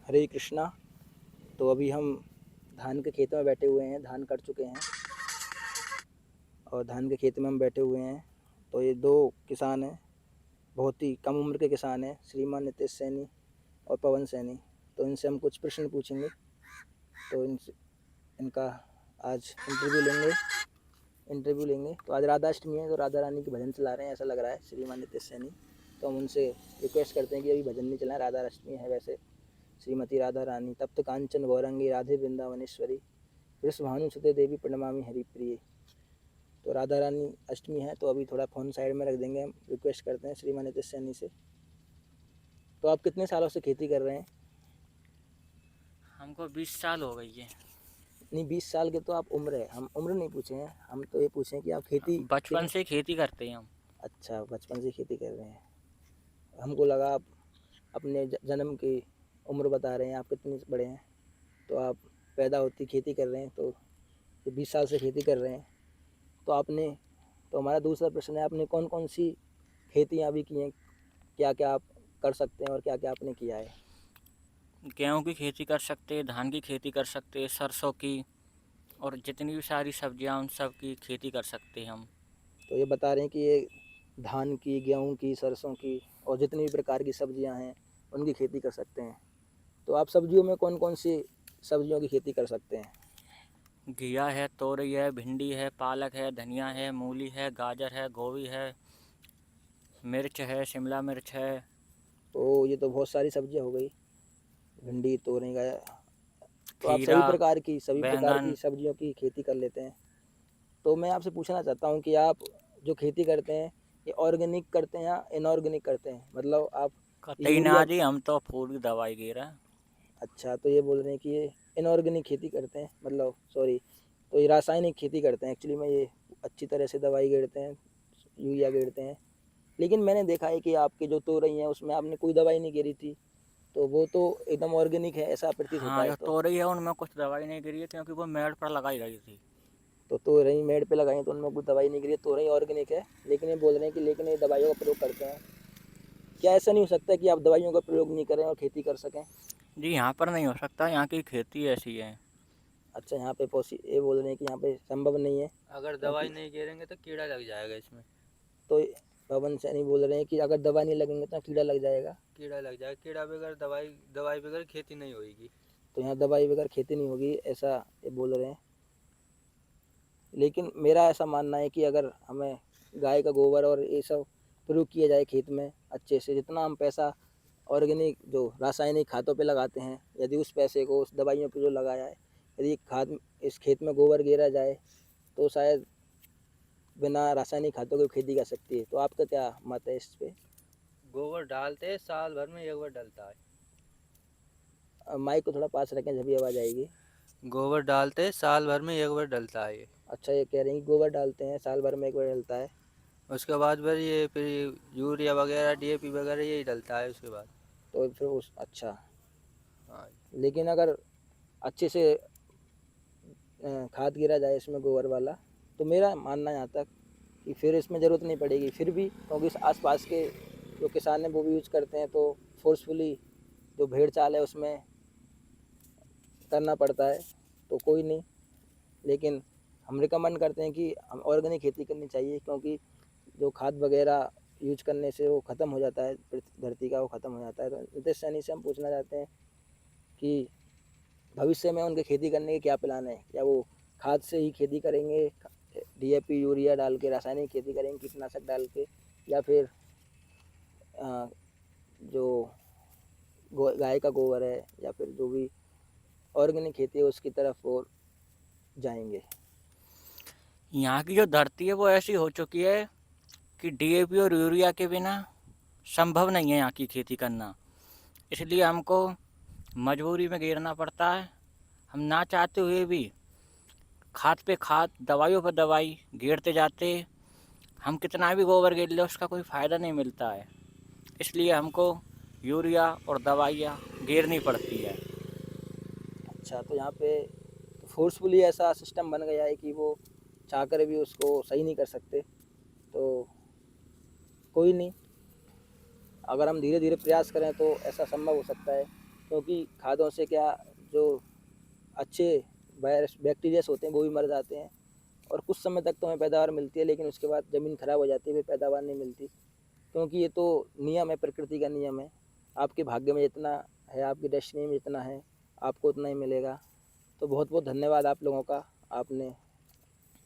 हरे कृष्णा। तो अभी हम धान के खेतों में बैठे हुए हैं, धान कट चुके हैं और धान के खेत में हम बैठे हुए हैं। तो ये दो किसान हैं, बहुत ही कम उम्र के किसान हैं, श्रीमान नितेश सैनी और पवन सैनी। तो इनसे हम कुछ प्रश्न पूछेंगे। तो इनका आज इंटरव्यू लेंगे। तो आज राधा अष्टमी है, तो राधा रानी की भजन चला रहे हैं, ऐसा लग रहा है श्रीमान नितेश सैनी। तो हम उनसे रिक्वेस्ट करते हैं कि अभी भजन नहीं चलाएं, राधा अष्टमी है। वैसे श्रीमती राधा रानी तप्त कांचन गौरंगी राधे वृंदावनेश्वरी वृषभानु सुते देवी प्रणमामि हरिप्रिय। तो राधा रानी अष्टमी है, तो अभी थोड़ा फ़ोन साइड में रख देंगे। हम रिक्वेस्ट करते हैं श्रीमान नितेश सैनी से। तो आप कितने सालों से खेती कर रहे हैं? हमको 20 साल हो गई है। नहीं, 20 साल के तो आप उम्र है, हम उम्र नहीं पूछे हैं, हम तो ये पूछे हैं कि आप खेती बचपन कितने। से खेती करते हैं हम। अच्छा, बचपन से खेती कर रहे हैं। हमको लगा आप अपने जन्म की उम्र बता रहे हैं, आप कितने बड़े हैं। तो आप पैदा होती खेती कर रहे हैं, तो 20 साल से खेती कर रहे हैं। तो आपने, तो हमारा दूसरा प्रश्न है, आपने कौन कौन सी खेतियाँ अभी की हैं, क्या क्या आप कर सकते हैं और क्या क्या आपने किया है? गेहूं की खेती कर सकते हैं, धान की खेती कर सकते हैं, सरसों की, और जितनी भी सारी सब्जियां उन सब की खेती कर सकते हैं हम। तो ये बता रहे हैं कि ये धान की, गेहूँ की, सरसों की और जितनी भी प्रकार की सब्जियां हैं उनकी खेती कर सकते हैं। तो आप सब्जियों में कौन कौन सी सब्जियों की खेती कर सकते हैं? घिया है, तोरई है, भिंडी है, पालक है, धनिया है, मूली है, गाजर है, गोभी है, मिर्च है, शिमला मिर्च है। तो ये तो बहुत सारी सब्जियां हो गई, भिंडी, तोरई का। तो आप खीरा, सभी प्रकार की बैंगन। सब्जियों की खेती कर लेते हैं। तो मैं आपसे पूछना चाहता हूँ कि आप जो खेती करते हैं, ये ऑर्गेनिक करते हैं या इनऑर्गेनिक करते हैं? मतलब आप कतई ना यूरिया। जी, हम तो पूरी दवाई गे रहे हैं। अच्छा, तो ये बोल रहे हैं कि ये इनऑर्गेनिक खेती करते हैं, मतलब सॉरी, तो ये रासायनिक खेती करते हैं एक्चुअली में। ये अच्छी तरह से दवाई गेरते हैं, यूरिया गेरते हैं। लेकिन मैंने देखा है कि आपके जो तोरई हैं उसमें आपने कोई दवाई नहीं गिरी थी, तो वो तो एकदम ऑर्गेनिक है, ऐसा प्रतीत होता हाँ, है। जो तो तोरई है उनमें कुछ दवाई नहीं गिरी है, क्योंकि वो मेड़ पर लगाई गई थी। तोरई मेड़ पे लगाई तो उनमें कोई दवाई नहीं गिरी है, तोरई ऑर्गेनिक है। लेकिन ये बोल रहे हैं कि लेकिन ये दवाइयों का प्रयोग करते हैं। क्या ऐसा नहीं हो सकता कि आप दवाइयों का प्रयोग नहीं करें और खेती कर सकें? जी, यहाँ पर नहीं हो सकता, यहाँ की खेती ऐसी है। अच्छा, यहाँ पे ये बोल रहे हैं कि यहाँ पे संभव नहीं है, अगर दवाई क्योंकि नहीं गिरेंगे तो कीड़ा लग जाएगा इसमें। तो पवन सैनी बोल रहे हैं कि अगर दवा नहीं लगेंगे तो कीड़ा लग जाएगा। कीड़ा लग जाएगा, कीड़ा बगैर दवाई, दवाई बगैर खेती नहीं होगी। तो यहाँ दवाई बगैर खेती नहीं होगी, ऐसा ये बोल रहे हैं। लेकिन मेरा ऐसा मानना है कि अगर हमें गाय का गोबर और ये सब प्रयोग किया जाए खेत में अच्छे से, जितना हम पैसा ऑर्गेनिक जो रासायनिक खादों पे लगाते हैं, यदि उस पैसे को उस दवाइयों पे जो लगाया है, यदि खाद इस खेत में गोबर गिरा जाए, तो शायद बिना रासायनिक खादों की खेती कर सकती है। तो आपका क्या मत है इस पे? गोबर डालते हैं, साल भर में एक बार डलता है। माइक को थोड़ा पास रखें, जब भी आवाज़ आएगी। गोबर डालते हैं, साल भर में एक बार डलता है ये। अच्छा, ये कह रहे हैं कि गोबर डालते हैं, साल भर में एक बार डलता है। उसके बाद फिर यूरिया वगैरह, डीएपी वगैरह यही डलता है उसके बाद। तो फिर उस अच्छा, हाँ। लेकिन अगर अच्छे से खाद गिरा जाए इसमें गोबर वाला, तो मेरा मानना है यहाँ तक कि फिर इसमें ज़रूरत नहीं पड़ेगी। फिर भी क्योंकि आस पास के जो किसान हैं वो भी यूज करते हैं, तो फोर्सफुली जो भेड़ चाल है उसमें करना पड़ता है। तो कोई नहीं, लेकिन हम रिकमेंड करते हैं कि हम ऑर्गेनिक खेती करनी चाहिए, क्योंकि जो खाद वगैरह यूज करने से वो ख़त्म हो जाता है, धरती का वो ख़त्म हो जाता है। तो नितेश सैनी से हम पूछना चाहते हैं कि भविष्य में उनके खेती करने के क्या प्लान है? क्या वो खाद से ही खेती करेंगे, डीएपी यूरिया डाल के रासायनिक खेती करेंगे कीटनाशक डाल के, या फिर जो गाय का गोबर है या फिर जो भी ऑर्गेनिक खेती है उसकी तरफ वो जाएंगे? यहाँ की जो धरती है वो ऐसी हो चुकी है कि डीएपी और यूरिया के बिना संभव नहीं है यहाँ की खेती करना। इसलिए हमको मजबूरी में गिरना पड़ता है। हम ना चाहते हुए भी खाद पे खाद, दवाइयों पर दवाई गिरते जाते। हम कितना भी गोबर गिर ले उसका कोई फ़ायदा नहीं मिलता है। इसलिए हमको यूरिया और दवाइयाँ गिरनी पड़ती है। अच्छा, तो यहाँ पे फोर्सफुली ऐसा सिस्टम बन गया है कि वो चाह कर भी उसको सही नहीं कर सकते। तो कोई नहीं, अगर हम धीरे धीरे प्रयास करें तो ऐसा संभव हो सकता है। क्योंकि खादों से क्या जो अच्छे वायरस बैक्टीरियास होते हैं वो भी मर जाते हैं और कुछ समय तक तो हमें पैदावार मिलती है, लेकिन उसके बाद ज़मीन खराब हो जाती है, फिर पैदावार नहीं मिलती। क्योंकि ये तो नियम है, प्रकृति का नियम है। आपके भाग्य में जितना है, आपकी डेस्टिनी में जितना है, आपको उतना ही मिलेगा। तो बहुत बहुत धन्यवाद आप लोगों का, आपने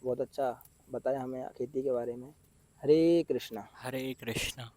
बहुत अच्छा बताया हमें खेती के बारे में। हरे कृष्णा। हरे कृष्णा।